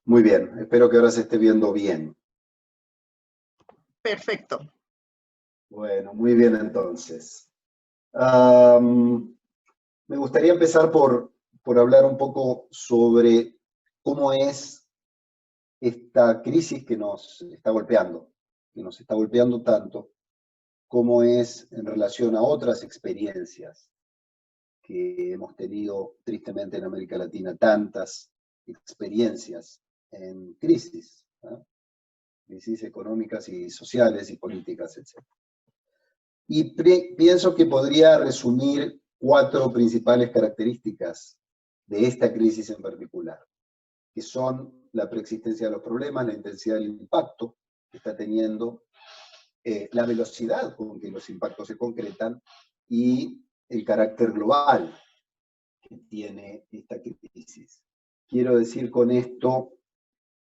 Muy bien, espero que ahora se esté viendo bien. Perfecto. Bueno, muy bien entonces. Am, Me gustaría empezar por hablar un poco sobre cómo es esta crisis que nos está golpeando tanto, cómo es en relación a otras experiencias que hemos tenido tristemente en América Latina, tantas experiencias en crisis, ¿no? Crisis económicas y sociales y políticas, etc. Y pienso que podría resumir 4 principales características de esta crisis en particular, que son la preexistencia de los problemas, la intensidad del impacto que está teniendo, la velocidad con que los impactos se concretan y el carácter global que tiene esta crisis. Quiero decir con esto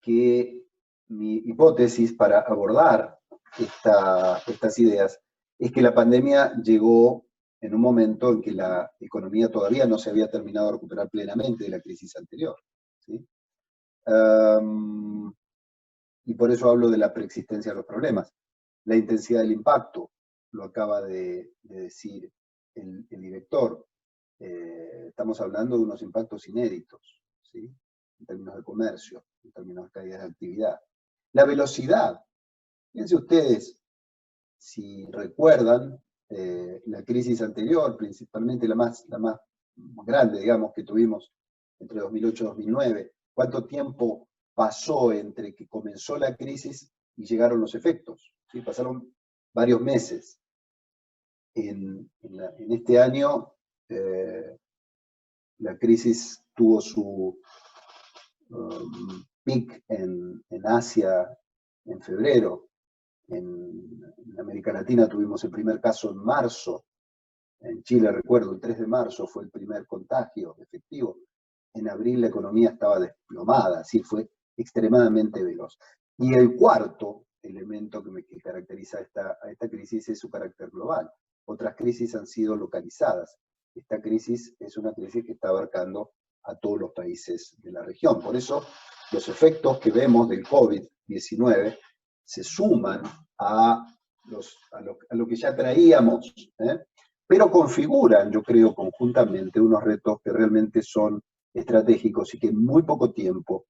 que mi hipótesis para abordar estas ideas es que la pandemia llegó en un momento en que la economía todavía no se había terminado de recuperar plenamente de la crisis anterior, ¿sí? Y por eso hablo de la preexistencia de los problemas. La intensidad del impacto, lo acaba de decir el director. Estamos hablando de unos impactos inéditos, ¿sí? En términos de comercio, en términos de calidad de actividad. La velocidad. Fíjense ustedes, si recuerdan, la crisis anterior, principalmente la más grande, digamos, que tuvimos entre 2008 y 2009, ¿cuánto tiempo pasó entre que comenzó la crisis y llegaron los efectos? ¿Sí? Pasaron varios meses. En este año, la crisis tuvo su peak en Asia en febrero. En América Latina tuvimos el primer caso en marzo. En Chile, recuerdo, el 3 de marzo fue el primer contagio efectivo. En abril la economía estaba desplomada, así fue extremadamente veloz. Y el cuarto elemento que caracteriza a esta crisis es su carácter global. Otras crisis han sido localizadas. Esta crisis es una crisis que está abarcando a todos los países de la región. Por eso los efectos que vemos del COVID-19 se suman a lo que ya traíamos, pero configuran, yo creo, conjuntamente unos retos que realmente son estratégicos y que en muy poco tiempo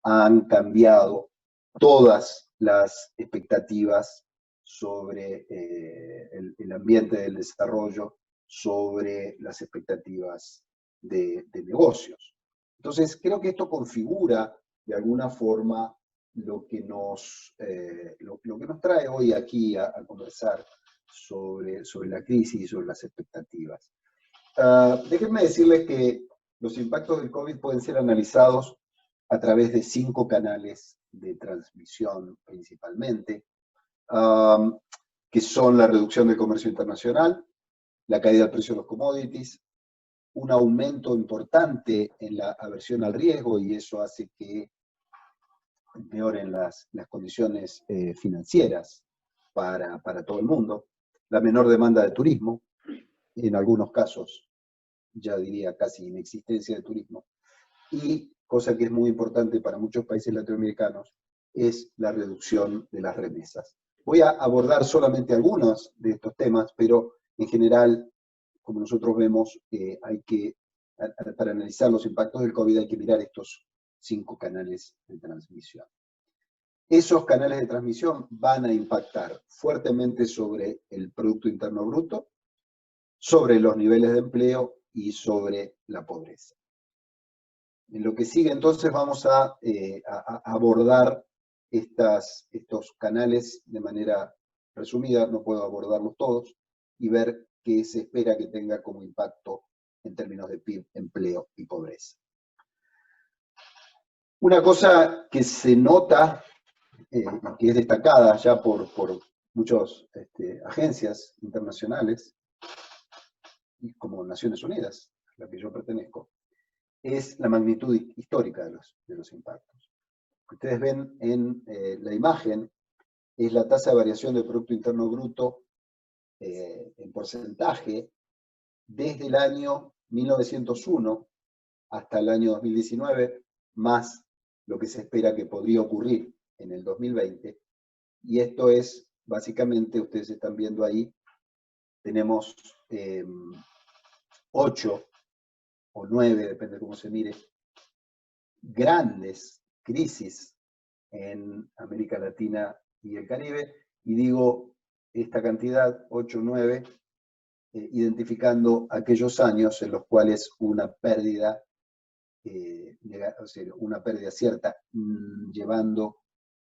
han cambiado todas las expectativas sobre el ambiente del desarrollo, sobre las expectativas de negocios. Entonces, creo que esto configura de alguna forma lo que nos trae hoy aquí a conversar sobre la crisis y sobre las expectativas. Déjenme decirles que los impactos del COVID pueden ser analizados a través de 5 canales de transmisión principalmente, que son la reducción del comercio internacional, la caída del precio de los commodities, un aumento importante en la aversión al riesgo, y eso hace que empeoren las condiciones financieras para todo el mundo, la menor demanda de turismo, en algunos casos ya diría casi inexistencia de turismo, y, cosa que es muy importante para muchos países latinoamericanos, es la reducción de las remesas. Voy a abordar solamente algunos de estos temas, pero en general, como nosotros vemos, para analizar los impactos del COVID hay que mirar estos 5 canales de transmisión. Esos canales de transmisión van a impactar fuertemente sobre el Producto Interno Bruto, sobre los niveles de empleo y sobre la pobreza. En lo que sigue, entonces, vamos a abordar estos canales de manera resumida, no puedo abordarlos todos, y ver qué se espera que tenga como impacto en términos de PIB, empleo y pobreza. Una cosa que se nota, que es destacada ya por muchas agencias internacionales, como Naciones Unidas, a la que yo pertenezco, es la magnitud histórica de los impactos. Lo que ustedes ven en la imagen es la tasa de variación del Producto Interno Bruto en porcentaje desde el año 1901 hasta el año 2019, más lo que se espera que podría ocurrir en el 2020. Y esto es, básicamente, ustedes están viendo ahí, tenemos 8 o 9, depende de cómo se mire, grandes crisis en América Latina y el Caribe, y digo esta cantidad, 8 o 9, identificando aquellos años en los cuales una pérdida, o sea, una pérdida cierta, llevando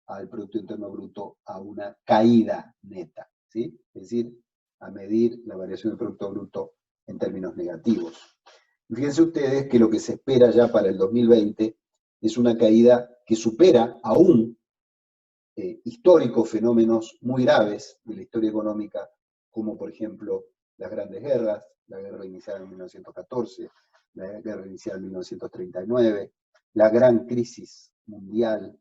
al Producto Interno Bruto a una caída neta, ¿sí? Es decir, a medir la variación del Producto Bruto en términos negativos. Y fíjense ustedes que lo que se espera ya para el 2020 es una caída que supera aún históricos fenómenos muy graves de la historia económica, como por ejemplo las grandes guerras, la guerra iniciada en 1914, la guerra iniciada en 1939, la gran crisis mundial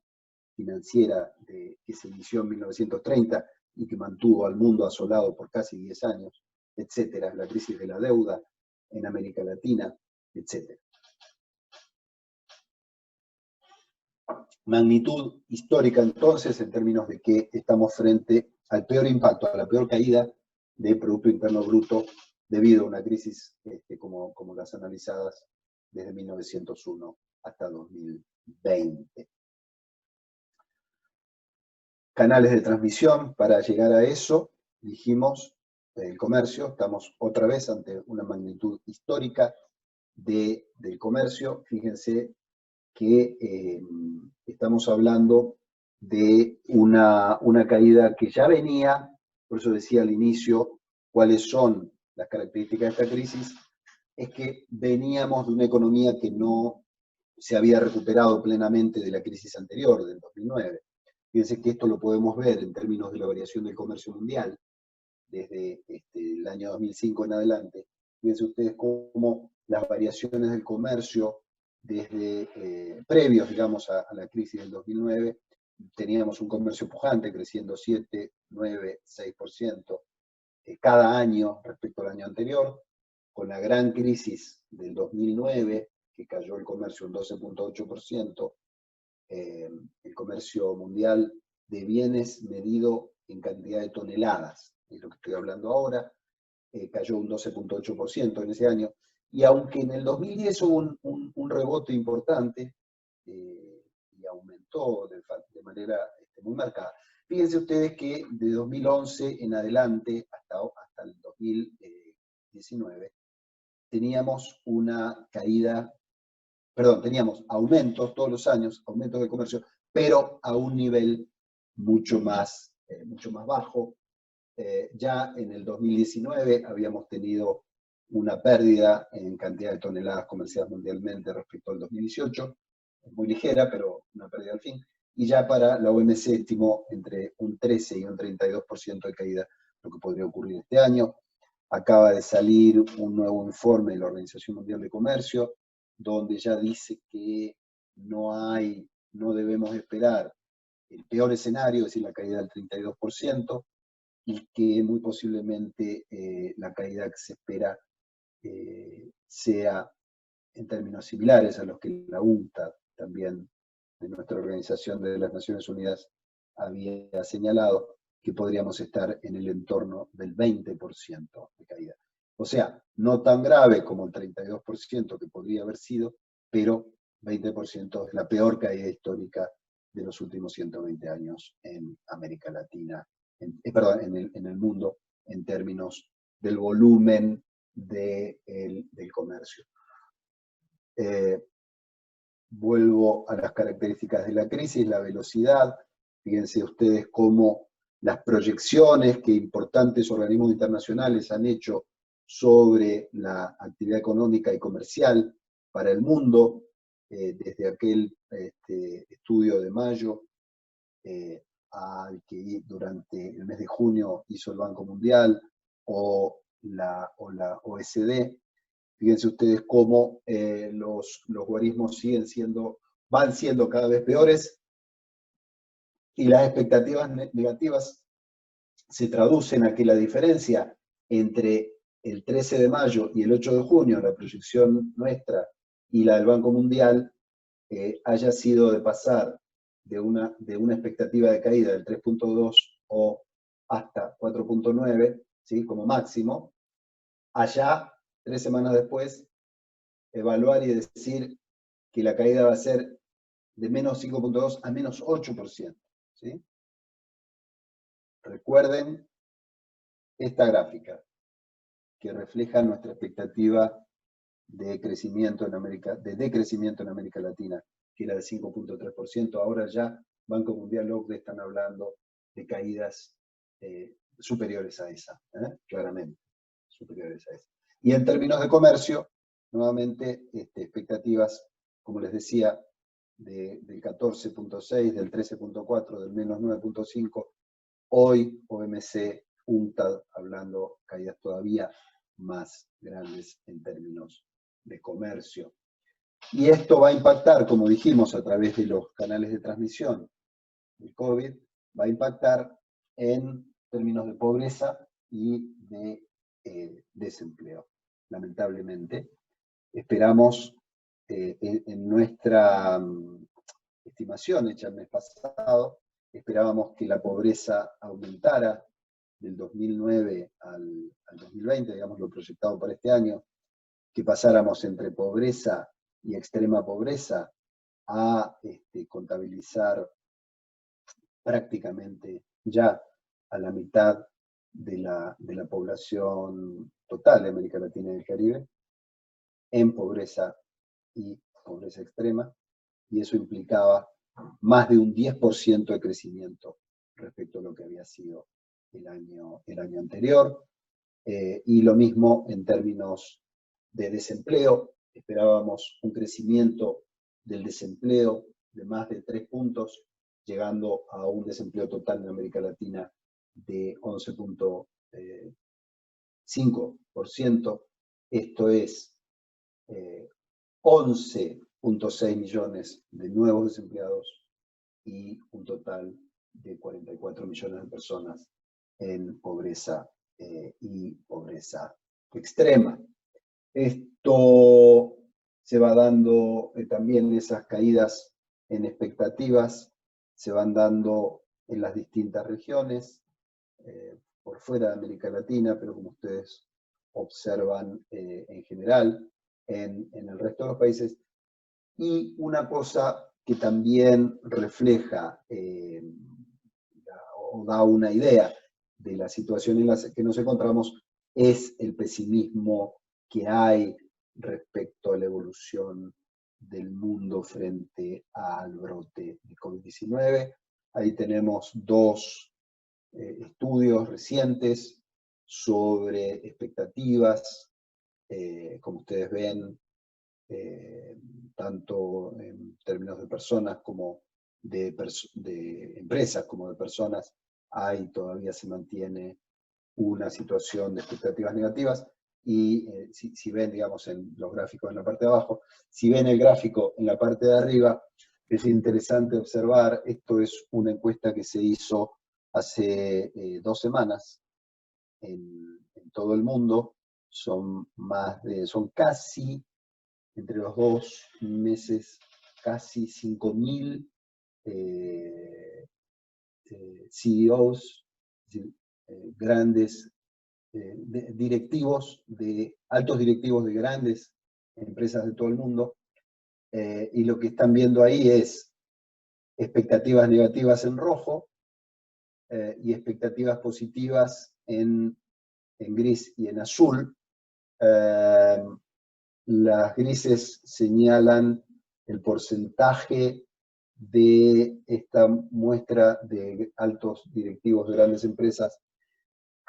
financiera que se inició en 1930 y que mantuvo al mundo asolado por casi 10 años, etcétera, la crisis de la deuda en América Latina, etcétera. Magnitud histórica entonces en términos de que estamos frente al peor impacto, a la peor caída de Producto Interno Bruto debido a una crisis como las analizadas desde 1901 hasta 2020. Canales de transmisión para llegar a eso, dijimos, el comercio, estamos otra vez ante una magnitud histórica del comercio. Fíjense que estamos hablando de una caída que ya venía, por eso decía al inicio cuáles son las características de esta crisis, es que veníamos de una economía que no se había recuperado plenamente de la crisis anterior, del 2009. Fíjense que esto lo podemos ver en términos de la variación del comercio mundial, desde el año 2005 en adelante. Fíjense ustedes cómo las variaciones del comercio desde previos, digamos, a la crisis del 2009, teníamos un comercio pujante creciendo 7, 9, 6% cada año respecto al año anterior. Con la gran crisis del 2009, que cayó el comercio un 12.8%, el comercio mundial de bienes medido en cantidad de toneladas, es lo que estoy hablando ahora, cayó un 12.8% en ese año, y aunque en el 2010 hubo un rebote importante, y aumentó de manera muy marcada, fíjense ustedes que de 2011 en adelante hasta el 2019 teníamos una caída, perdón, teníamos aumentos todos los años, aumentos del comercio, pero a un nivel mucho más bajo. Ya en el 2019 habíamos tenido una pérdida en cantidad de toneladas comerciadas mundialmente respecto al 2018, muy ligera, pero una pérdida al fin. Y ya para la OMC estimó entre un 13 y un 32% de caída, lo que podría ocurrir este año. Acaba de salir un nuevo informe de la Organización Mundial de Comercio, donde ya dice que no debemos esperar el peor escenario, es decir, la caída del 32%, y que muy posiblemente la caída que se espera sea en términos similares a los que la UNCTAD, también de nuestra Organización de las Naciones Unidas, había señalado, que podríamos estar en el entorno del 20% de caída. O sea, no tan grave como el 32% que podría haber sido, pero 20% es la peor caída histórica de los últimos 120 años en América Latina, en el mundo, en términos del volumen del comercio. Vuelvo a las características de la crisis, la velocidad. Fíjense ustedes cómo las proyecciones que importantes organismos internacionales han hecho sobre la actividad económica y comercial para el mundo, desde aquel estudio de mayo al que durante el mes de junio hizo el Banco Mundial o la OECD. Fíjense ustedes cómo los guarismos van siendo cada vez peores, y las expectativas negativas se traducen a que la diferencia entre el 13 de mayo y el 8 de junio, la proyección nuestra y la del Banco Mundial, haya sido de pasar de una expectativa de caída del 3.2 o hasta 4.9, ¿sí? Como máximo, allá, 3 semanas después, evaluar y decir que la caída va a ser de menos 5.2 a menos 8%. ¿Sí? Recuerden esta gráfica que refleja nuestra expectativa de crecimiento en de decrecimiento en América Latina, que era de 5.3%. Ahora ya Banco Mundial, OCDE están hablando de caídas superiores a esa, claramente, superiores a esa. Y en términos de comercio, nuevamente, expectativas, como les decía, del 14.6, del 13.4, del menos 9.5. Hoy OMC, UNCTAD, hablando caídas todavía más grandes en términos de comercio. Y esto va a impactar, como dijimos, a través de los canales de transmisión del COVID, va a impactar en términos de pobreza y de desempleo, lamentablemente. Esperamos, en nuestra estimación hecha el mes pasado, esperábamos que la pobreza aumentara del 2009 al 2020, digamos lo proyectado para este año, que pasáramos entre pobreza y extrema pobreza a contabilizar prácticamente ya a la mitad de la población total de América Latina y el Caribe en pobreza y pobreza extrema, y eso implicaba más de un 10% de crecimiento respecto a lo que había sido el año anterior, y lo mismo en términos de desempleo. Esperábamos un crecimiento del desempleo de más de 3 puntos, llegando a un desempleo total en América Latina de 11.5%. Esto es 11.6 millones de nuevos desempleados y un total de 44 millones de personas en pobreza y pobreza extrema. Esto se va dando también, esas caídas en expectativas se van dando en las distintas regiones, por fuera de América Latina, pero como ustedes observan en general, en el resto de los países. Y una cosa que también refleja o da una idea de la situación en la que nos encontramos es el pesimismo que hay respecto a la evolución del mundo frente al brote de COVID-19. Ahí tenemos 2 estudios recientes sobre expectativas, como ustedes ven, tanto en términos de personas como de empresas como de personas, todavía se mantiene una situación de expectativas negativas. Y si ven, digamos, en los gráficos en la parte de abajo, si ven el gráfico en la parte de arriba, es interesante observar, esto es una encuesta que se hizo hace 2 semanas en todo el mundo, son casi, entre los 2 meses, casi 5.000 CEOs, grandes altos directivos de grandes empresas de todo el mundo, y lo que están viendo ahí es expectativas negativas en rojo y expectativas positivas en gris y en azul. Las grises señalan el porcentaje de esta muestra de altos directivos de grandes empresas,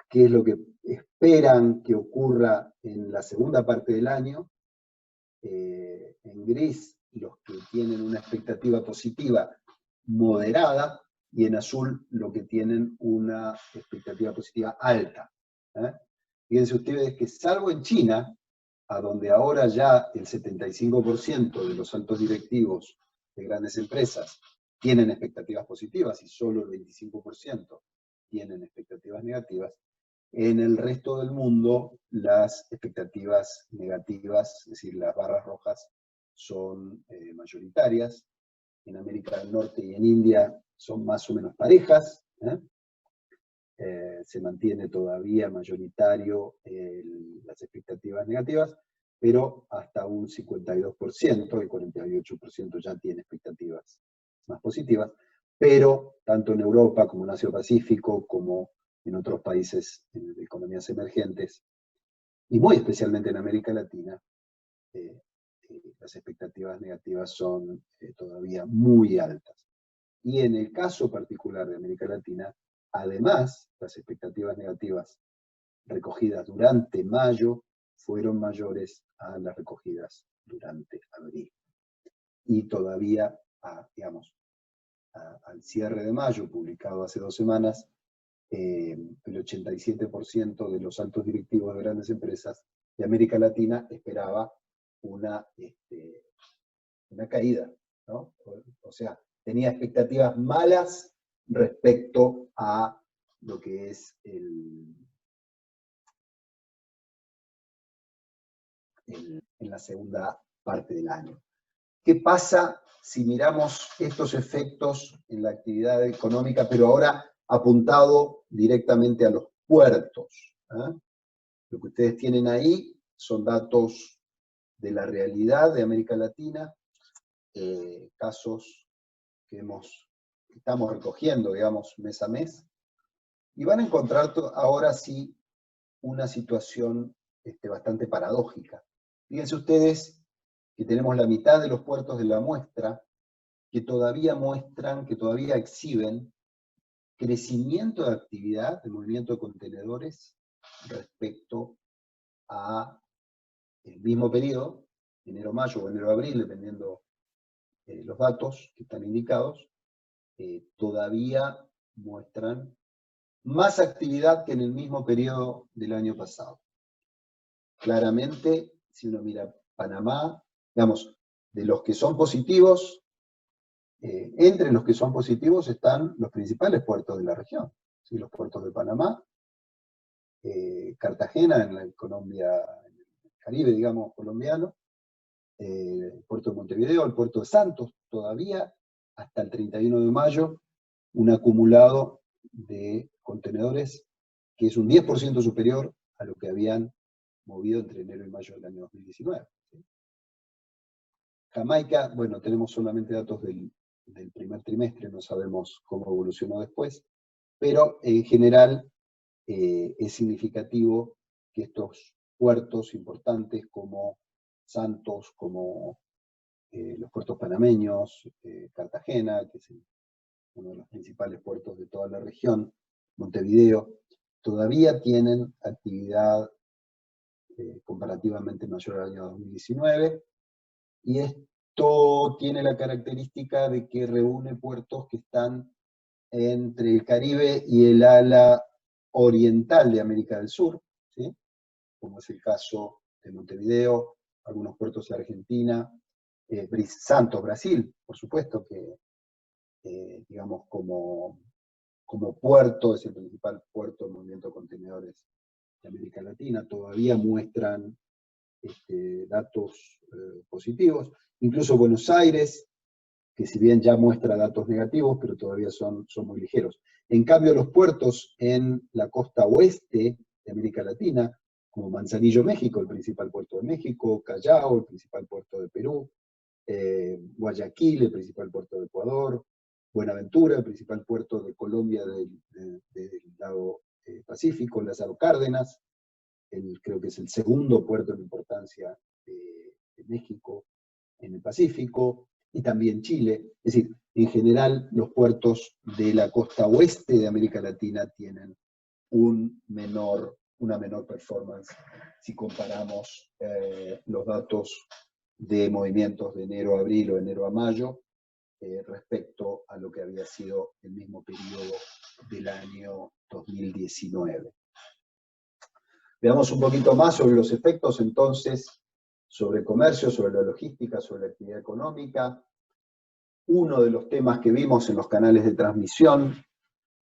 qué es lo que esperan que ocurra en la segunda parte del año. En gris, los que tienen una expectativa positiva moderada, y en azul, los que tienen una expectativa positiva alta. Fíjense ustedes que salvo en China, a donde ahora ya el 75% de los altos directivos de grandes empresas tienen expectativas positivas y solo el 25% tienen expectativas negativas, en el resto del mundo las expectativas negativas, es decir, las barras rojas, son mayoritarias. En América del Norte y en India son más o menos parejas. Se mantiene todavía mayoritario las expectativas negativas, pero hasta un 52%, el 48% ya tiene expectativas más positivas, pero tanto en Europa como en Asia-Pacífico, como en otros países de economías emergentes, y muy especialmente en América Latina, las expectativas negativas son todavía muy altas. Y en el caso particular de América Latina, además, las expectativas negativas recogidas durante mayo fueron mayores a las recogidas durante abril. Y todavía, al cierre de mayo, publicado hace 2 semanas, el 87% de los altos directivos de grandes empresas de América Latina esperaba una caída, ¿no? O sea, tenía expectativas malas respecto a lo que es en la segunda parte del año. ¿Qué pasa si miramos estos efectos en la actividad económica, pero ahora apuntado directamente a los puertos? Lo que ustedes tienen ahí son datos de la realidad de América Latina, casos que estamos recogiendo, digamos, mes a mes, y van a encontrar ahora sí una situación bastante paradójica. Fíjense ustedes que tenemos la mitad de los puertos de la muestra que todavía muestran, que todavía exhiben crecimiento de actividad, de movimiento de contenedores respecto a el mismo periodo, enero-mayo o enero-abril, dependiendo los datos que están indicados, todavía muestran más actividad que en el mismo periodo del año pasado. Claramente, si uno mira Panamá, digamos, de los que son positivos, entre los que son positivos están los principales puertos de la región, ¿sí? Los puertos de Panamá, Cartagena en la Colombia, en el Caribe, digamos, colombiano, el puerto de Montevideo, el puerto de Santos, todavía hasta el 31 de mayo, un acumulado de contenedores que es un 10% superior a lo que habían movido entre enero y mayo del año 2019. ¿Sí? Jamaica, bueno, tenemos solamente datos del primer trimestre, no sabemos cómo evolucionó después, pero en general es significativo que estos puertos importantes como Santos, como los puertos panameños, Cartagena, que es uno de los principales puertos de toda la región, Montevideo, todavía tienen actividad comparativamente mayor al año 2019, y esto tiene la característica de que reúne puertos que están entre el Caribe y el ala oriental de América del Sur, ¿sí? Como es el caso de Montevideo, algunos puertos de Argentina, Santos, Brasil, por supuesto que, digamos, como puerto, es el principal puerto de movimiento de contenedores de América Latina, todavía muestran datos positivos. Incluso Buenos Aires, que si bien ya muestra datos negativos, pero todavía son muy ligeros. En cambio, los puertos en la costa oeste de América Latina, como Manzanillo, México, el principal puerto de México, Callao, el principal puerto de Perú, Guayaquil, el principal puerto de Ecuador, Buenaventura, el principal puerto de Colombia del lado Pacífico, Lázaro Cárdenas, creo que es el segundo puerto en importancia de México en el Pacífico, y también Chile. Es decir, en general los puertos de la costa oeste de América Latina tienen una menor performance si comparamos los datos de movimientos de enero a abril o enero a mayo respecto a lo que había sido el mismo periodo del año 2019. Veamos un poquito más sobre los efectos, entonces, sobre comercio, sobre la logística, sobre la actividad económica. Uno de los temas que vimos en los canales de transmisión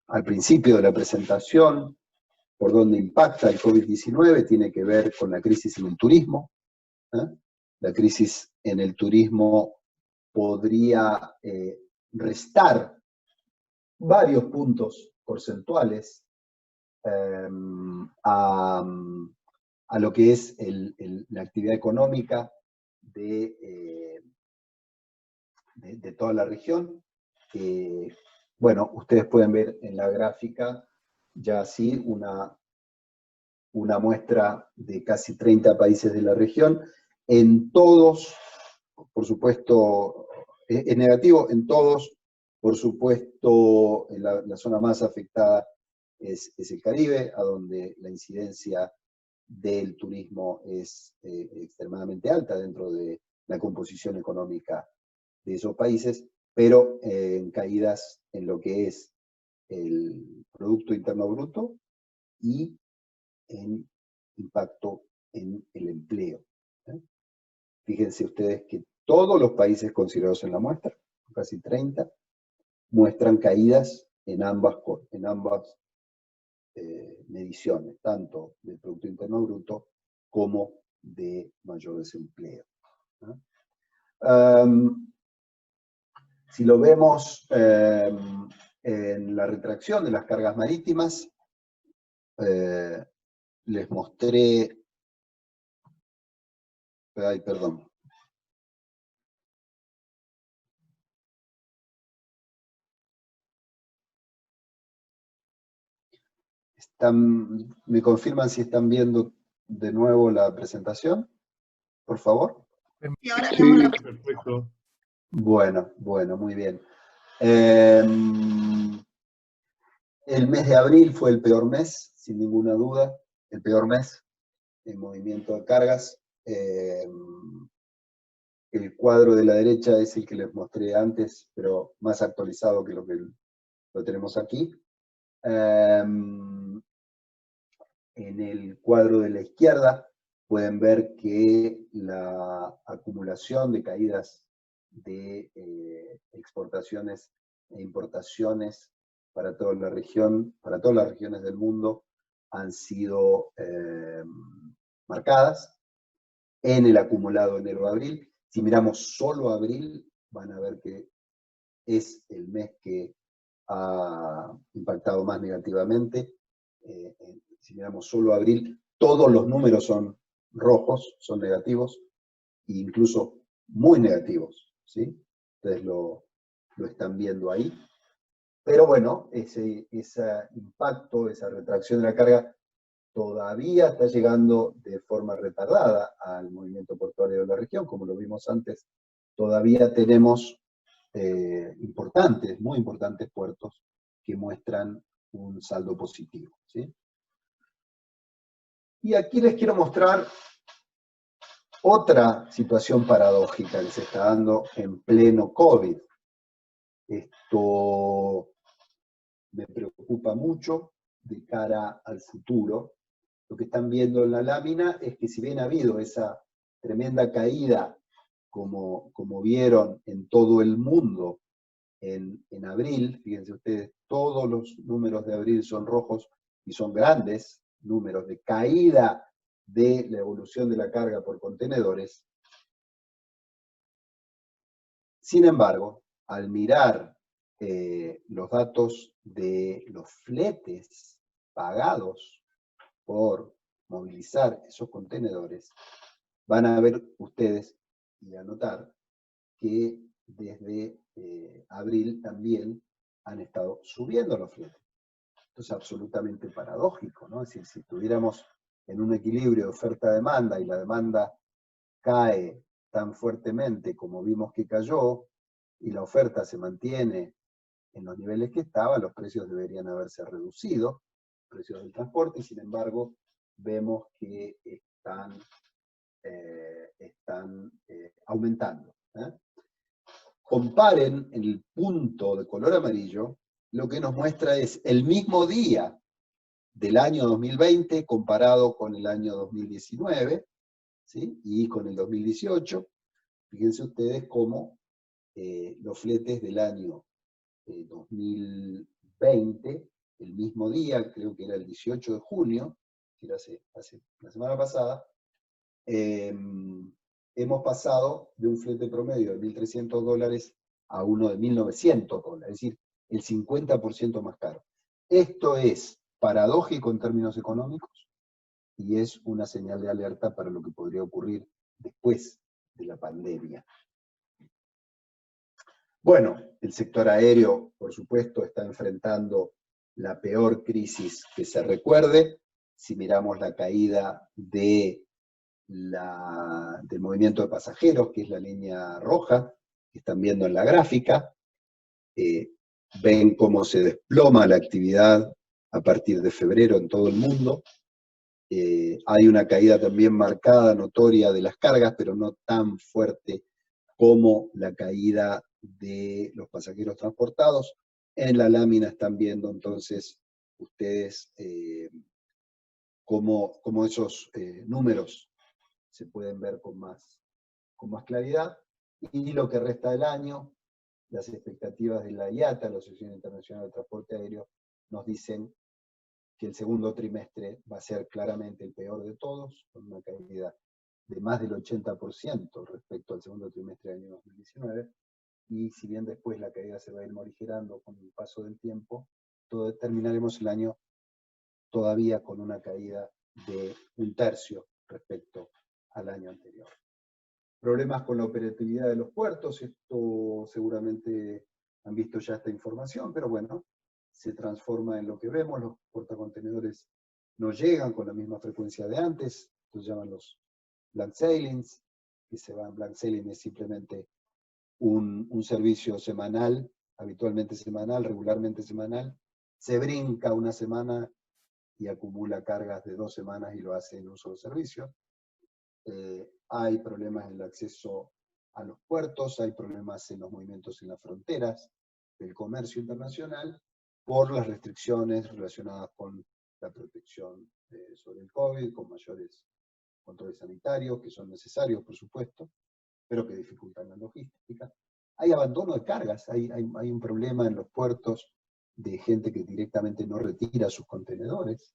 al principio de la presentación, por donde impacta el COVID-19, tiene que ver con la crisis en el turismo. la crisis en el turismo podría restar varios puntos porcentuales a lo que es la actividad económica de toda la región. Bueno, ustedes pueden ver en la gráfica ya así una muestra de casi 30 países de la región. En todos, por supuesto, es negativo, en todos, por supuesto, en la zona más afectada es el Caribe, a donde la incidencia del turismo es extremadamente alta dentro de la composición económica de esos países, pero en caídas en lo que es el Producto Interno Bruto y en impacto en el empleo. Fíjense ustedes que todos los países considerados en la muestra, casi 30, muestran caídas en ambas mediciones, tanto del Producto Interno Bruto como de mayor desempleo. Si lo vemos en la retracción de las cargas marítimas, les mostré, ay, perdón. ¿Me confirman si están viendo de nuevo la presentación? Por favor. Y ahora Sí, perfecto. Bueno, muy bien. El mes de abril fue el peor mes, sin ninguna duda, el peor mes en movimiento de cargas. El cuadro de la derecha es el que les mostré antes, pero más actualizado que lo tenemos aquí. En el cuadro de la izquierda pueden ver que la acumulación de caídas de exportaciones e importaciones para toda la región, para todas las regiones del mundo, han sido marcadas en el acumulado enero-abril. Si miramos solo abril, van a ver que es el mes que ha impactado más negativamente. Si miramos solo abril, todos los números son rojos, son negativos, e incluso muy negativos, ¿sí? Ustedes lo están viendo ahí. Pero bueno, ese impacto, esa retracción de la carga, todavía está llegando de forma retardada al movimiento portuario de la región. Como lo vimos antes, todavía tenemos muy importantes puertos que muestran un saldo positivo, ¿sí? Y aquí les quiero mostrar otra situación paradójica que se está dando en pleno COVID. Esto me preocupa mucho de cara al futuro. Lo que están viendo en la lámina es que si bien ha habido esa tremenda caída, como vieron en todo el mundo en abril, fíjense ustedes, todos los números de abril son rojos y son grandes números de caída de la evolución de la carga por contenedores. Sin embargo, al mirar los datos de los fletes pagados por movilizar esos contenedores, van a ver ustedes y a notar que desde abril también han estado subiendo los fletes. Esto es absolutamente paradójico, ¿no? Es decir, si estuviéramos en un equilibrio de oferta-demanda y la demanda cae tan fuertemente como vimos que cayó, y la oferta se mantiene en los niveles que estaba, los precios deberían haberse reducido, precios del transporte, y sin embargo vemos que están aumentando. Comparen en el punto de color amarillo, lo que nos muestra es el mismo día del año 2020 comparado con el año 2019, ¿sí? Y con el 2018. Fíjense ustedes cómo los fletes del año 2020, el mismo día, creo que era el 18 de junio, hace la semana pasada, hemos pasado de un flete promedio de $1.300 a uno de $1.900, es decir, el 50% más caro. Esto es paradójico en términos económicos y es una señal de alerta para lo que podría ocurrir después de la pandemia. Bueno, el sector aéreo, por supuesto, está enfrentando la peor crisis que se recuerde. Si miramos la caída del movimiento de pasajeros, que es la línea roja, que están viendo en la gráfica, ven cómo se desploma la actividad a partir de febrero en todo el mundo. Hay una caída también marcada, notoria de las cargas, pero no tan fuerte como la caída de los pasajeros transportados. En la lámina están viendo entonces ustedes cómo esos números se pueden ver con más claridad. Y lo que resta del año, las expectativas de la IATA, la Asociación Internacional de Transporte Aéreo, nos dicen que el segundo trimestre va a ser claramente el peor de todos, con una caída de más del 80% respecto al segundo trimestre del año 2019, y si bien después la caída se va a ir morigerando con el paso del tiempo, terminaremos el año todavía con una caída de 1/3 respecto al año anterior. Problemas con la operatividad de los puertos, esto seguramente han visto ya esta información, pero bueno, se transforma en lo que vemos, los portacontenedores no llegan con la misma frecuencia de antes, se llaman los blank sailings, que se van, blank sailing es simplemente un servicio semanal, habitualmente semanal, regularmente semanal, se brinca una semana y acumula cargas de 2 semanas y lo hace en un solo servicio. Hay problemas en el acceso a los puertos, hay problemas en los movimientos en las fronteras del comercio internacional por las restricciones relacionadas con la protección sobre el COVID, con mayores controles sanitarios, que son necesarios, por supuesto, pero que dificultan la logística. Hay abandono de cargas, hay un problema en los puertos de gente que directamente no retira sus contenedores,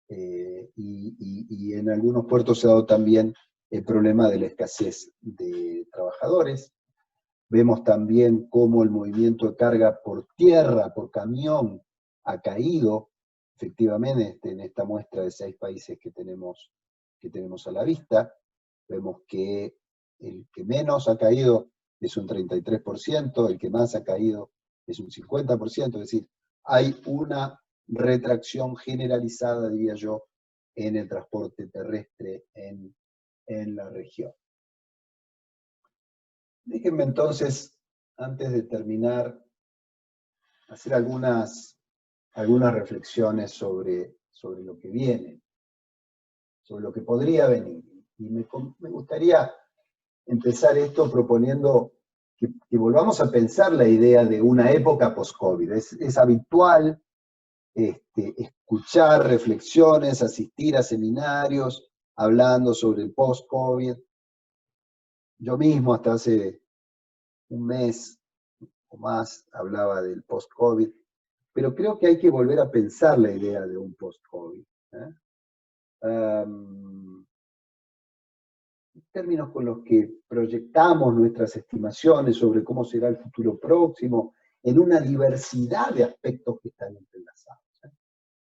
y en algunos puertos se ha dado también el problema de la escasez de trabajadores. Vemos también cómo el movimiento de carga por tierra, por camión, ha caído efectivamente en esta muestra de 6 países que tenemos a la vista. Vemos que el que menos ha caído es un 33%, el que más ha caído es un 50%, es decir, hay una retracción generalizada, diría yo, en el transporte terrestre en la región. Déjenme entonces, antes de terminar, hacer algunas reflexiones sobre lo que viene, sobre lo que podría venir. Y me gustaría empezar esto proponiendo que volvamos a pensar la idea de una época post-COVID. Es habitual escuchar reflexiones, asistir a seminarios hablando sobre el post-COVID. Yo mismo hasta hace un mes o más hablaba del post-COVID, pero creo que hay que volver a pensar la idea de un post-COVID. Términos con los que proyectamos nuestras estimaciones sobre cómo será el futuro próximo, en una diversidad de aspectos que están entrelazados.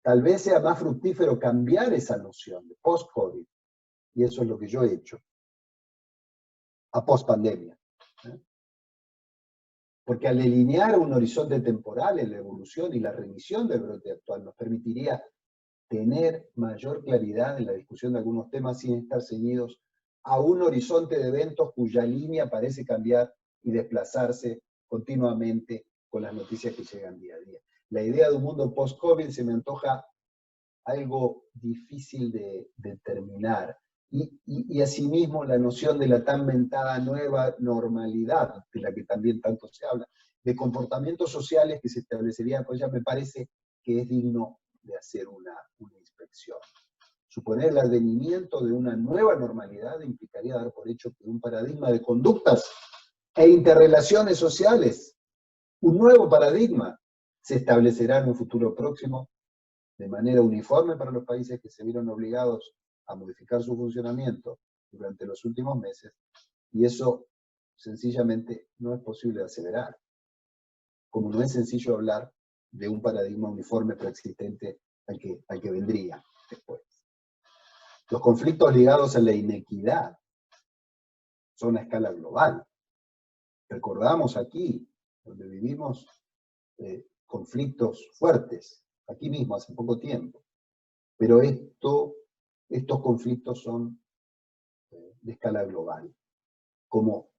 Tal vez sea más fructífero cambiar esa noción de post-COVID, y eso es lo que yo he hecho, a post-pandemia. Porque al delinear un horizonte temporal en la evolución y la remisión del brote actual nos permitiría tener mayor claridad en la discusión de algunos temas sin estar ceñidos a un horizonte de eventos cuya línea parece cambiar y desplazarse continuamente con las noticias que llegan día a día. La idea de un mundo post-COVID se me antoja algo difícil de determinar. Y asimismo la noción de la tan mentada nueva normalidad, de la que también tanto se habla, de comportamientos sociales que se establecerían, pues ya me parece que es digno de hacer una inspección. Suponer el advenimiento de una nueva normalidad implicaría dar por hecho que un paradigma de conductas e interrelaciones sociales, un nuevo paradigma, se establecerá en un futuro próximo de manera uniforme para los países que se vieron obligados a modificar su funcionamiento durante los últimos meses, y eso sencillamente no es posible de acelerar. Como no es sencillo hablar de un paradigma uniforme preexistente al que vendría después. Los conflictos ligados a la inequidad son a escala global. Recordamos aquí, donde vivimos, conflictos fuertes, aquí mismo, hace poco tiempo. Pero estos conflictos son de escala global, como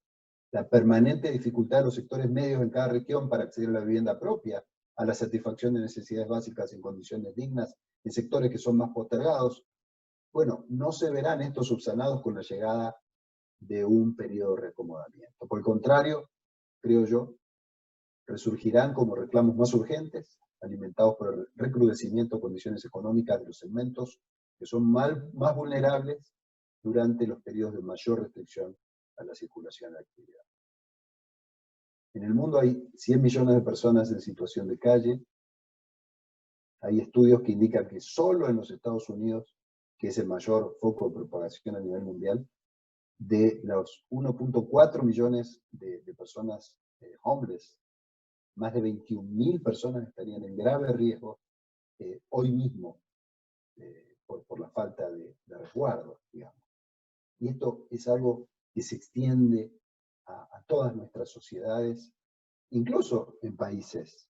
la permanente dificultad de los sectores medios en cada región para acceder a la vivienda propia, a la satisfacción de necesidades básicas en condiciones dignas, en sectores que son más postergados. Bueno, no se verán estos subsanados con la llegada de un periodo de reacomodamiento. Por el contrario, creo yo, resurgirán como reclamos más urgentes, alimentados por el recrudecimiento de condiciones económicas de los segmentos que son más vulnerables durante los periodos de mayor restricción a la circulación de actividad. En el mundo hay 100 millones de personas en situación de calle. Hay estudios que indican que solo en los Estados Unidos, que es el mayor foco de propagación a nivel mundial, de los 1.4 millones de personas homeless, más de 21.000 personas estarían en grave riesgo hoy mismo por la falta de resguardo, digamos. Y esto es algo que se extiende a todas nuestras sociedades, incluso en países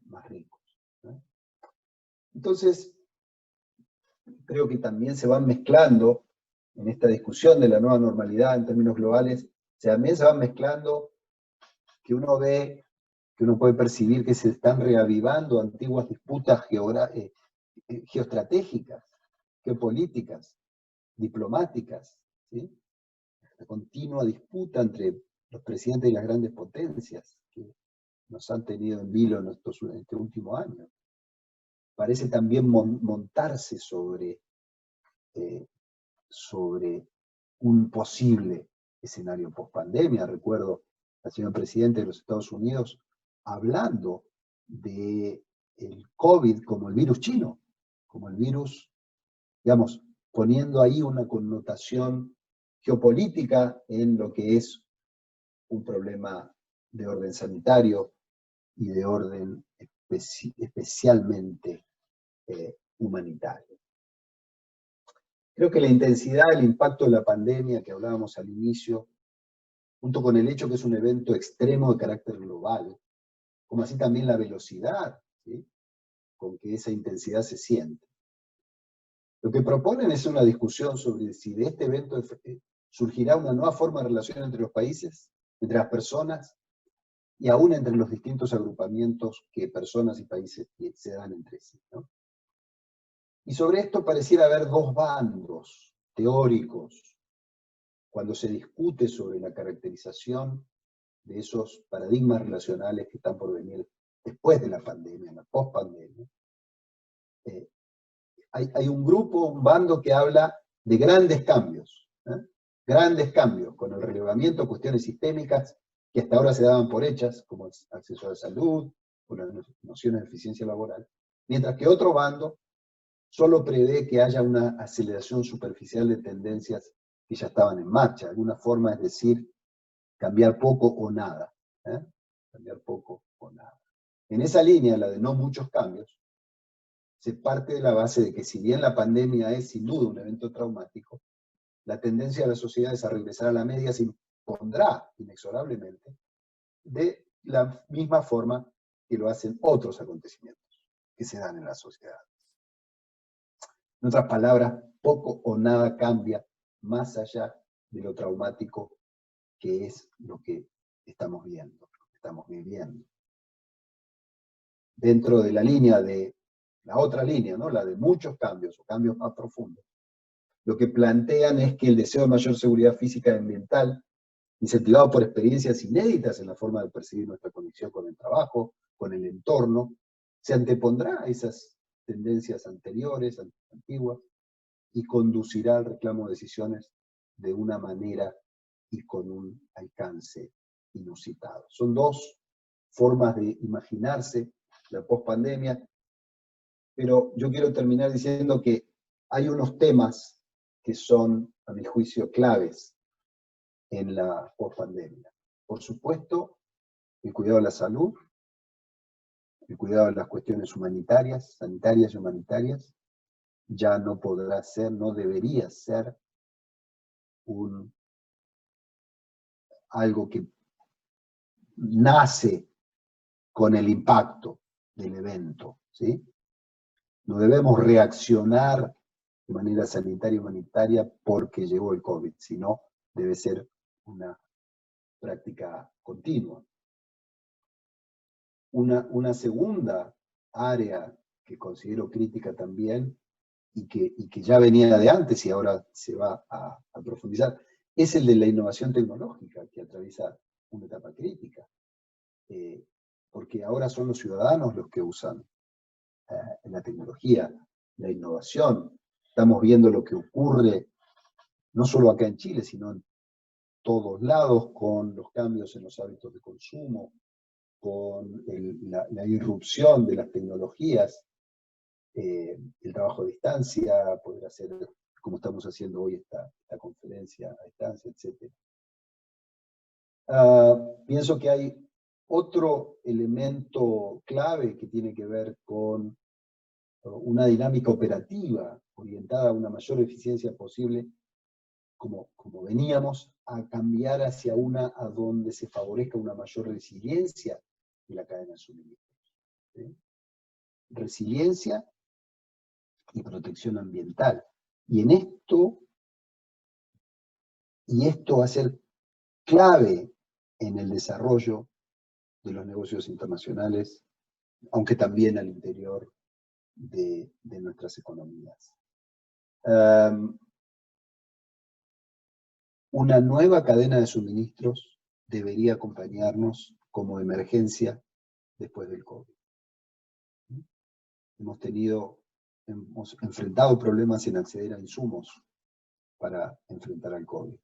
más ricos, ¿no? Entonces, creo que también se van mezclando, en esta discusión de la nueva normalidad en términos globales, también se van mezclando que uno ve, que uno puede percibir que se están reavivando antiguas disputas geoestratégicas, geopolíticas, diplomáticas, ¿sí? La continua disputa entre los presidentes de las grandes potencias que nos han tenido en vilo en este último año. Parece también montarse sobre un posible escenario post-pandemia. Recuerdo al señor presidente de los Estados Unidos hablando del COVID como el virus chino, como el virus, digamos, poniendo ahí una connotación geopolítica en lo que es un problema de orden sanitario y de orden especialmente humanitario. Creo que la intensidad, el impacto de la pandemia que hablábamos al inicio, junto con el hecho que es un evento extremo de carácter global, como así también la velocidad, ¿sí?, con que esa intensidad se siente. Lo que proponen es una discusión sobre si de este evento surgirá una nueva forma de relación entre los países, entre las personas, y aún entre los distintos agrupamientos que personas y países se dan entre sí, ¿no? Y sobre esto pareciera haber dos bandos teóricos cuando se discute sobre la caracterización de esos paradigmas relacionales que están por venir después de la pandemia, la post-pandemia. Hay un grupo, un bando que habla de grandes cambios, con el relevamiento de cuestiones sistémicas que hasta ahora se daban por hechas, como el acceso a la salud, o las nociones de eficiencia laboral, mientras que otro bando solo prevé que haya una aceleración superficial de tendencias que ya estaban en marcha, de alguna forma, es decir, cambiar poco o nada, cambiar poco o nada. En esa línea, la de no muchos cambios, se parte de la base de que si bien la pandemia es sin duda un evento traumático, la tendencia de las sociedades a regresar a la media se impondrá inexorablemente de la misma forma que lo hacen otros acontecimientos que se dan en la sociedad. En otras palabras, poco o nada cambia más allá de lo traumático que es lo que estamos viendo, lo que estamos viviendo. Dentro de la línea de la otra línea, ¿no?, la de muchos cambios o cambios más profundos, lo que plantean es que el deseo de mayor seguridad física y ambiental, incentivado por experiencias inéditas en la forma de percibir nuestra conexión con el trabajo, con el entorno, se antepondrá a esas tendencias anteriores, antiguas, y conducirá al reclamo de decisiones de una manera y con un alcance inusitado. Son dos formas de imaginarse la pospandemia, pero yo quiero terminar diciendo que hay unos temas que son, a mi juicio, claves en la pospandemia. Por supuesto, el cuidado de la salud, el cuidado de las cuestiones humanitarias, sanitarias y humanitarias, ya no podrá ser, no debería ser algo que nace con el impacto del evento, ¿sí? No debemos reaccionar de manera sanitaria y humanitaria porque llegó el COVID, sino debe ser una práctica continua. Una segunda área que considero crítica también y que ya venía de antes y ahora se va a profundizar, es el de la innovación tecnológica, que atraviesa una etapa crítica. Porque ahora son los ciudadanos los que usan la tecnología, la innovación. Estamos viendo lo que ocurre, no solo acá en Chile, sino en todos lados, con los cambios en los hábitos de consumo, con la irrupción de las tecnologías, el trabajo a distancia, poder hacer, como estamos haciendo hoy, esta conferencia a distancia, etc. Pienso que hay otro elemento clave que tiene que ver con una dinámica operativa orientada a una mayor eficiencia posible, como veníamos, a cambiar hacia una a donde se favorezca una mayor resiliencia de la cadena de suministros. ¿Sí? Resiliencia y protección ambiental. Y esto va a ser clave en el desarrollo de los negocios internacionales, aunque también al interior de nuestras economías. Una nueva cadena de suministros debería acompañarnos como emergencia después del COVID. Hemos enfrentado problemas en acceder a insumos para enfrentar al COVID.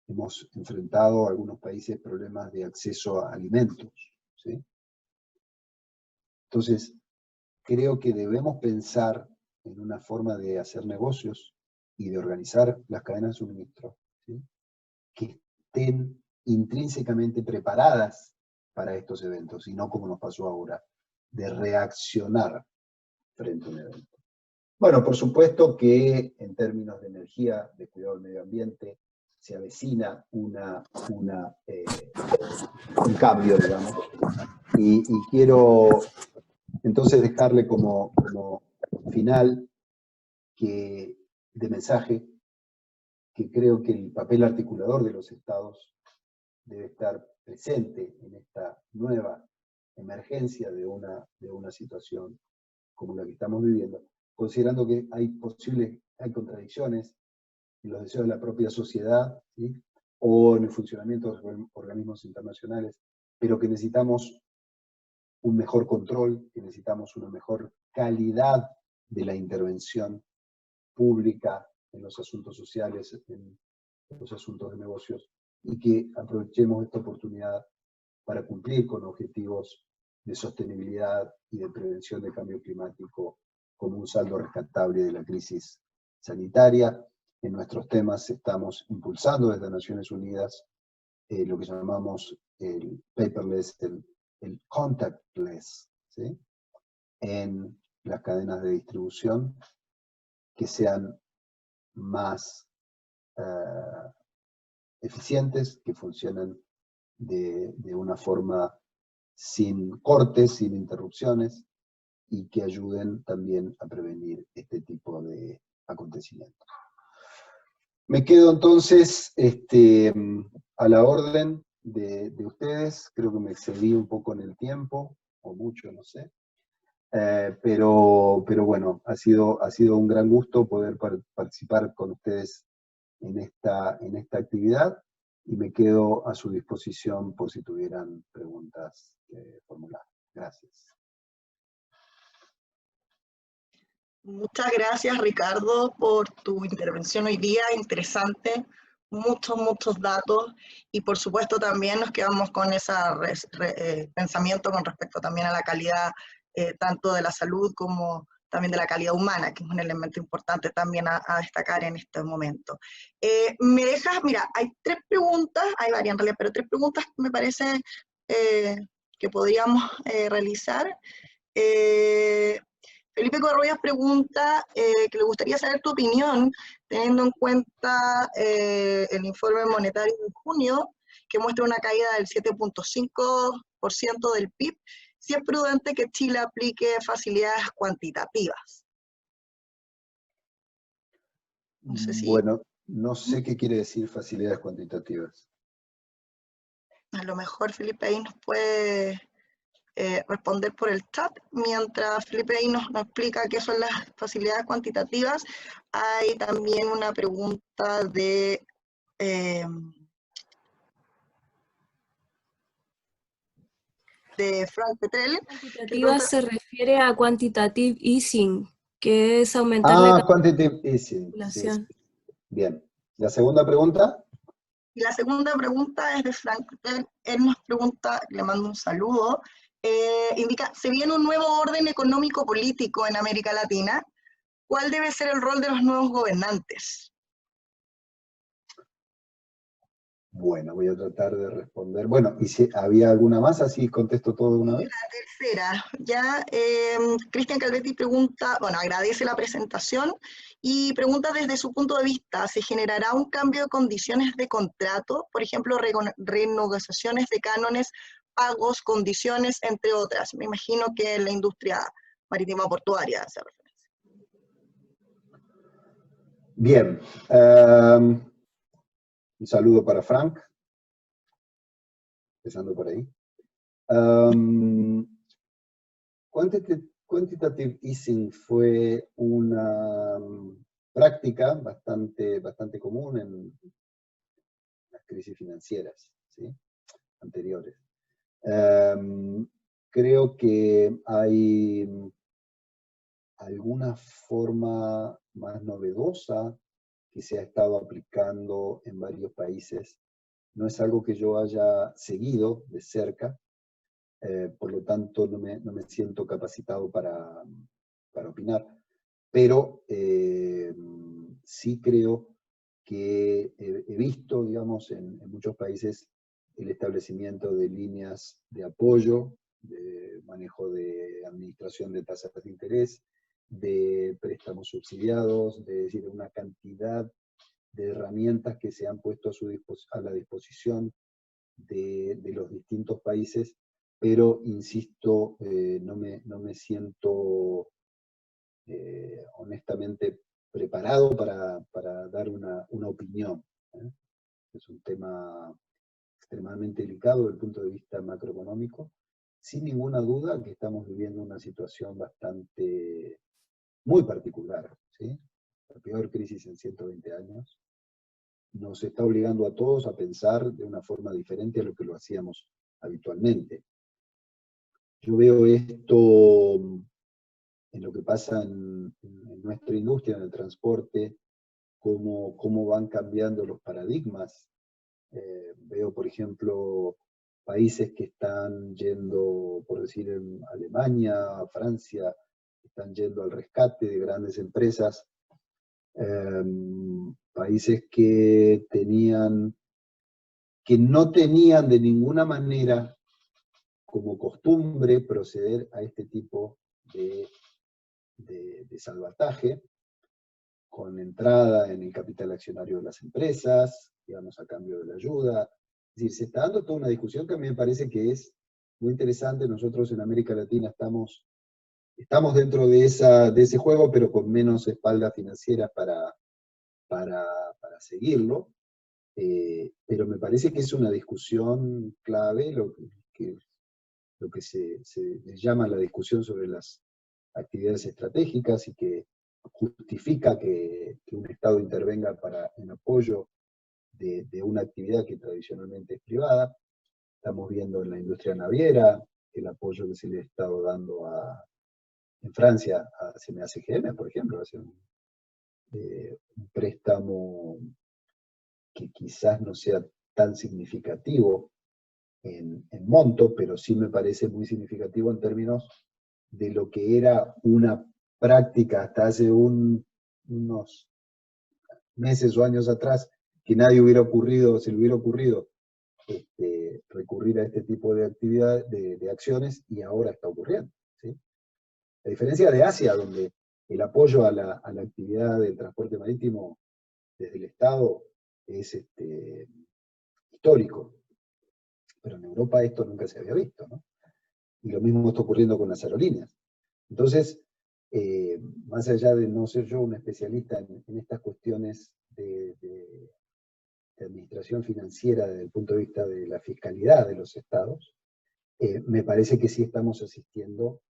Hemos enfrentado algunos países problemas de acceso a alimentos, ¿sí? Entonces, creo que debemos pensar en una forma de hacer negocios y de organizar las cadenas de suministro, ¿sí? Que estén intrínsecamente preparadas para estos eventos, y no como nos pasó ahora, de reaccionar frente a un evento. Bueno, por supuesto que en términos de energía, de cuidado del medio ambiente, se avecina un cambio, digamos, y quiero entonces dejarle como final de mensaje que creo que el papel articulador de los estados debe estar presente en esta nueva emergencia de una situación como la que estamos viviendo, considerando que hay contradicciones en los deseos de la propia sociedad, ¿sí? O en el funcionamiento de los organismos internacionales, pero que necesitamos un mejor control, que necesitamos una mejor calidad de la intervención pública en los asuntos sociales, en los asuntos de negocios, y que aprovechemos esta oportunidad para cumplir con objetivos de sostenibilidad y de prevención del cambio climático como un saldo rescatable de la crisis sanitaria. En nuestros temas estamos impulsando desde Naciones Unidas lo que llamamos el paperless, el contactless, ¿sí? En las cadenas de distribución, que sean más eficientes, que funcionen de una forma sin cortes, sin interrupciones, y que ayuden también a prevenir este tipo de acontecimientos. Me quedo entonces a la orden de ustedes. Creo que me excedí un poco en el tiempo, o mucho, no sé. Pero bueno, ha sido un gran gusto poder participar con ustedes en esta actividad, y me quedo a su disposición por si tuvieran preguntas que formular. Gracias. Muchas gracias, Ricardo, por tu intervención hoy día, interesante, muchos datos, y por supuesto también nos quedamos con ese pensamiento con respecto también a la calidad tanto de la salud como también de la calidad humana, que es un elemento importante también a destacar en este momento. Me dejas, mira, hay 3 preguntas, hay varias en realidad, pero 3 preguntas que me parece que podríamos realizar. Felipe Corroyas pregunta que le gustaría saber tu opinión, teniendo en cuenta el informe monetario de junio, que muestra una caída del 7.5% del PIB, si es prudente que Chile aplique facilidades cuantitativas. No sé si... Bueno, no sé qué quiere decir facilidades cuantitativas. A lo mejor Felipe ahí nos puede responder por el chat. Mientras Felipe ahí nos explica qué son las facilidades cuantitativas, hay también una pregunta de... de Frank Petrel. Cuantitativa se refiere a quantitative easing, que es aumentar la quantitative easing. Sí, sí. Bien. ¿La segunda pregunta? Y la segunda pregunta es de Frank Petrel. Él nos pregunta, le mando un saludo, indica, ¿se viene un nuevo orden económico-político en América Latina? ¿Cuál debe ser el rol de los nuevos gobernantes? Bueno, voy a tratar de responder. Bueno, ¿y si había alguna más? Así contesto todo de una vez. La tercera, ya Cristian Calvetti pregunta, bueno, agradece la presentación y pregunta desde su punto de vista, ¿se generará un cambio de condiciones de contrato? Por ejemplo, renegociaciones de cánones, pagos, condiciones, entre otras. Me imagino que en la industria marítima portuaria se refiere. Bien. Un saludo para Frank, empezando por ahí. Quantitative easing fue una práctica bastante común en las crisis financieras, ¿sí?, anteriores. Creo que hay alguna forma más novedosa que se ha estado aplicando en varios países. No es algo que yo haya seguido de cerca, por lo tanto no me siento capacitado para opinar, pero sí creo que he visto, digamos, en muchos países el establecimiento de líneas de apoyo, de manejo de administración de tasas de interés, de préstamos subsidiados, de decir, una cantidad de herramientas que se han puesto a la disposición de los distintos países, pero insisto, no me siento honestamente preparado para dar una opinión. Es un tema extremadamente delicado desde el punto de vista macroeconómico. Sin ninguna duda que estamos viviendo una situación muy particular, ¿sí? La peor crisis en 120 años. Nos está obligando a todos a pensar de una forma diferente a lo que lo hacíamos habitualmente. Yo veo esto en lo que pasa en nuestra industria, en el transporte, cómo van cambiando los paradigmas. Veo, por ejemplo, países que están yendo, por decir, en Alemania, Francia, están yendo al rescate de grandes empresas, países que no tenían de ninguna manera como costumbre proceder a este tipo de salvataje, con entrada en el capital accionario de las empresas, digamos, a cambio de la ayuda. Es decir, se está dando toda una discusión que a mí me parece que es muy interesante. Nosotros en América Latina estamos dentro de ese juego, pero con menos espalda financiera para seguirlo. Pero me parece que es una discusión clave, lo que se llama la discusión sobre las actividades estratégicas y que justifica que un Estado intervenga en apoyo de una actividad que tradicionalmente es privada. Estamos viendo en la industria naviera el apoyo que se le ha estado dando en Francia a CMA-CGM, por ejemplo, hace un préstamo que quizás no sea tan significativo en monto, pero sí me parece muy significativo en términos de lo que era una práctica hasta hace unos meses o años atrás, que nadie hubiera ocurrido, se le hubiera ocurrido recurrir a este tipo de actividad, de acciones, y ahora está ocurriendo, ¿sí? A diferencia de Asia, donde el apoyo a la actividad del transporte marítimo desde el Estado es histórico, pero en Europa esto nunca se había visto, ¿no? Y lo mismo está ocurriendo con las aerolíneas. Entonces, más allá de no ser yo un especialista en estas cuestiones de administración financiera desde el punto de vista de la fiscalidad de los estados, me parece que sí estamos asistiendo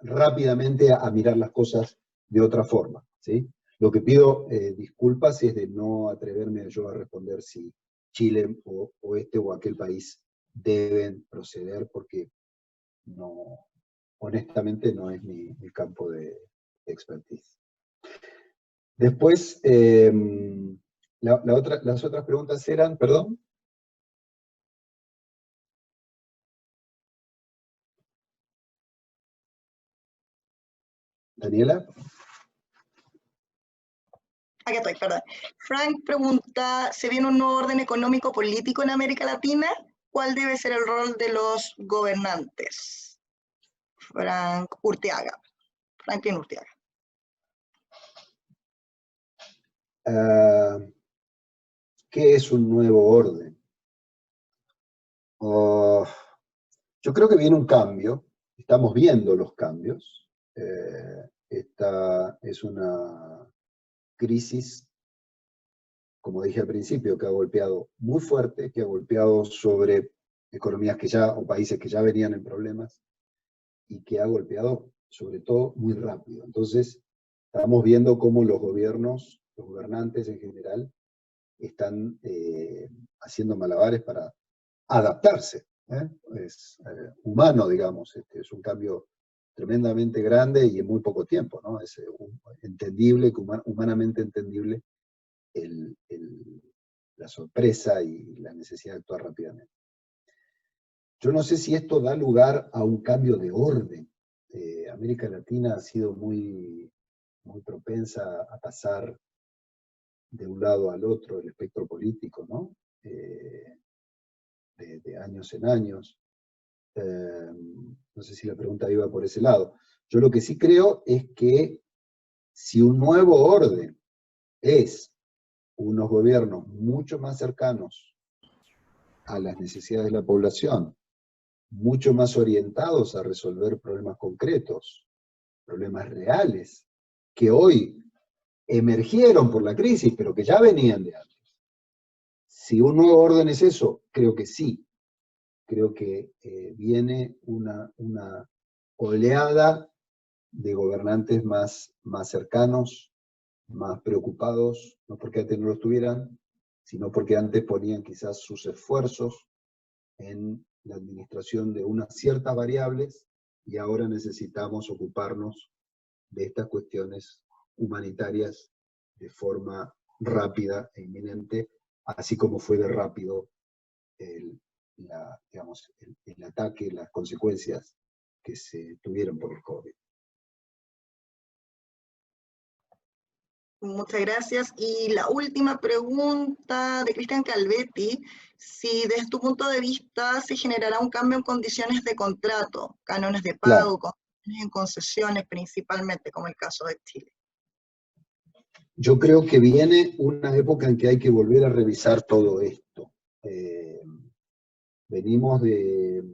rápidamente a mirar las cosas de otra forma, ¿sí? Lo que pido disculpas es de no atreverme yo a responder si Chile o este o aquel país deben proceder, porque no, honestamente no es mi campo de expertise. Después, las otras preguntas eran, perdón. Daniela. Aquí estoy, perdón. Frank pregunta, ¿se viene un nuevo orden económico político en América Latina? ¿Cuál debe ser el rol de los gobernantes? Franklin Urteaga. ¿Qué es un nuevo orden? Yo creo que viene un cambio, estamos viendo los cambios. Esta es una crisis, como dije al principio, que ha golpeado muy fuerte, que ha golpeado sobre economías que ya, o países que ya venían en problemas, y que ha golpeado sobre todo muy rápido. Entonces, estamos viendo cómo los gobiernos, los gobernantes en general, están haciendo malabares para adaptarse. Es humano, digamos, es un cambio tremendamente grande y en muy poco tiempo, ¿no? Es entendible, humanamente entendible la sorpresa y la necesidad de actuar rápidamente. Yo no sé si esto da lugar a un cambio de orden. América Latina ha sido muy, muy propensa a pasar de un lado al otro del espectro político, ¿no? De años en años. No sé si la pregunta iba por ese lado. Yo lo que sí creo es que si un nuevo orden es unos gobiernos mucho más cercanos a las necesidades de la población, mucho más orientados a resolver problemas concretos, problemas reales, que hoy emergieron por la crisis, pero que ya venían de antes. Si un nuevo orden es eso, creo que sí. Creo que viene una oleada de gobernantes más cercanos, más preocupados, no porque antes no lo estuvieran, sino porque antes ponían quizás sus esfuerzos en la administración de unas ciertas variables, y ahora necesitamos ocuparnos de estas cuestiones humanitarias de forma rápida e inminente, así como fue de rápido el ataque, las consecuencias que se tuvieron por el COVID. Muchas gracias. Y la última pregunta de Cristian Calvetti, si desde tu punto de vista se generará un cambio en condiciones de contrato, cánones de pago, Claro. en concesiones principalmente, como el caso de Chile. Yo creo que viene una época en que hay que volver a revisar todo esto. Venimos de,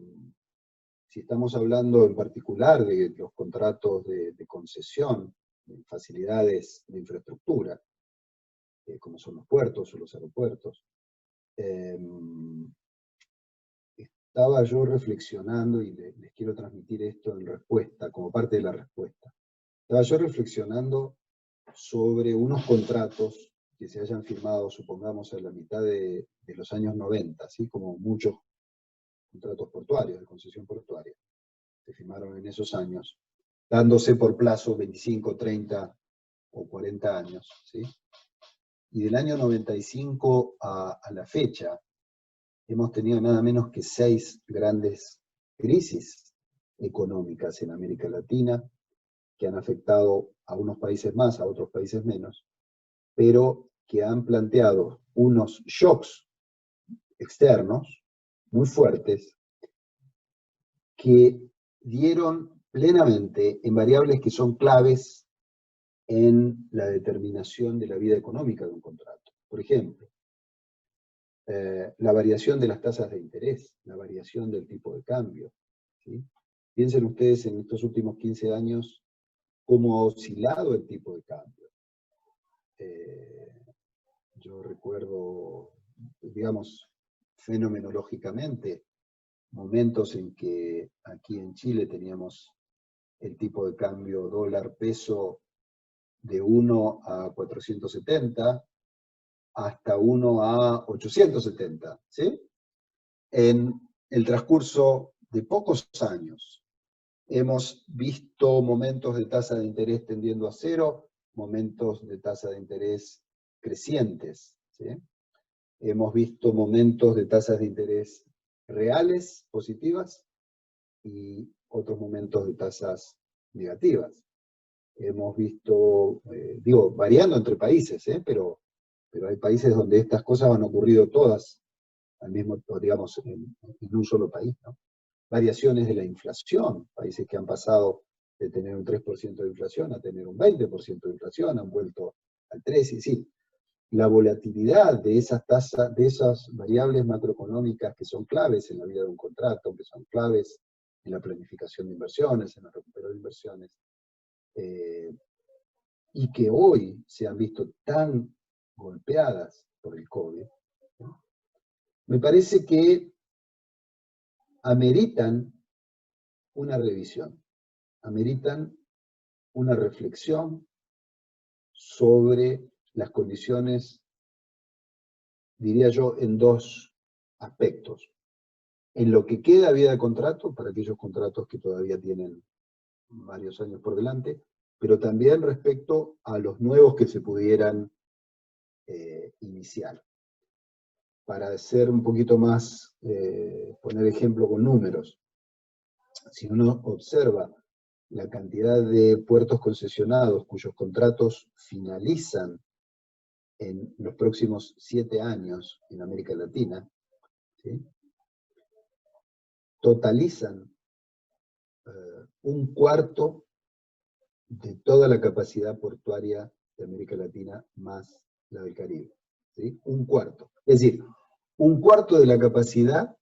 si estamos hablando en particular de los contratos de concesión, de facilidades de infraestructura, como son los puertos o los aeropuertos, estaba yo reflexionando, y les quiero transmitir esto en respuesta, como parte de la respuesta. Estaba yo reflexionando sobre unos contratos que se hayan firmado, supongamos, a la mitad de los años 90, así como muchos contratos portuarios, de concesión portuaria, se firmaron en esos años, dándose por plazo 25, 30 o 40 años, ¿sí? Y del año 95 a la fecha, hemos tenido nada menos que 6 grandes crisis económicas en América Latina, que han afectado a unos países más, a otros países menos, pero que han planteado unos shocks externos muy fuertes que dieron plenamente en variables que son claves en la determinación de la vida económica de un contrato. Por ejemplo, la variación de las tasas de interés, la variación del tipo de cambio, ¿sí? Piensen ustedes en estos últimos 15 años cómo ha oscilado el tipo de cambio. Yo recuerdo, digamos, fenomenológicamente, momentos en que aquí en Chile teníamos el tipo de cambio dólar-peso de 1 a 470 hasta 1 a 870, ¿sí? En el transcurso de pocos años hemos visto momentos de tasa de interés tendiendo a cero, momentos de tasa de interés crecientes, ¿sí? Hemos visto momentos de tasas de interés reales, positivas, y otros momentos de tasas negativas. Hemos visto, digo, variando entre países, pero hay países donde estas cosas han ocurrido todas al mismo, digamos, en un solo país, ¿no? Variaciones de la inflación, países que han pasado de tener un 3% de inflación a tener un 20% de inflación, han vuelto al 3%, es decir, la volatilidad de esas tasas, de esas variables macroeconómicas que son claves en la vida de un contrato, que son claves en la planificación de inversiones, en el recupero de inversiones, y que hoy se han visto tan golpeadas por el COVID, ¿no? Me parece que ameritan una revisión, ameritan una reflexión sobre las condiciones, diría yo, en dos aspectos. En lo que queda vida de contrato, para aquellos contratos que todavía tienen varios años por delante, pero también respecto a los nuevos que se pudieran iniciar. Para ser un poquito más, poner ejemplo con números, si uno observa la cantidad de puertos concesionados cuyos contratos finalizan en los próximos 7 años en América Latina, ¿sí? Totalizan un cuarto de toda la capacidad portuaria de América Latina más la del Caribe, ¿sí? Un cuarto. Es decir, un cuarto de la capacidad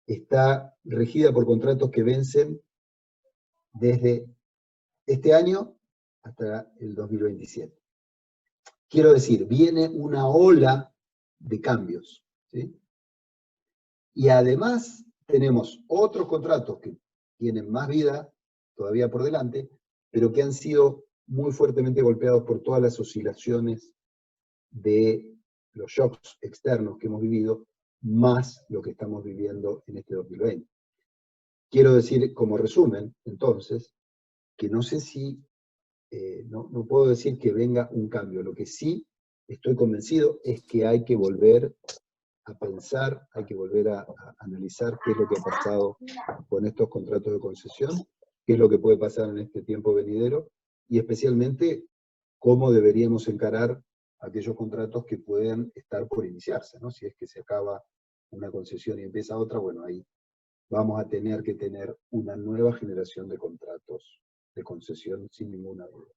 está regida por contratos que vencen desde este año hasta el 2027. Quiero decir, viene una ola de cambios, ¿sí? Y además tenemos otros contratos que tienen más vida todavía por delante, pero que han sido muy fuertemente golpeados por todas las oscilaciones de los shocks externos que hemos vivido, más lo que estamos viviendo en este 2020. Quiero decir, como resumen, entonces, que no sé si, no puedo decir que venga un cambio. Lo que sí estoy convencido es que hay que volver a pensar, hay que volver a analizar qué es lo que ha pasado con estos contratos de concesión, qué es lo que puede pasar en este tiempo venidero, y especialmente cómo deberíamos encarar aquellos contratos que pueden estar por iniciarse, ¿no? Si es que se acaba una concesión y empieza otra, bueno, ahí vamos a tener que tener una nueva generación de contratos de concesión sin ninguna duda.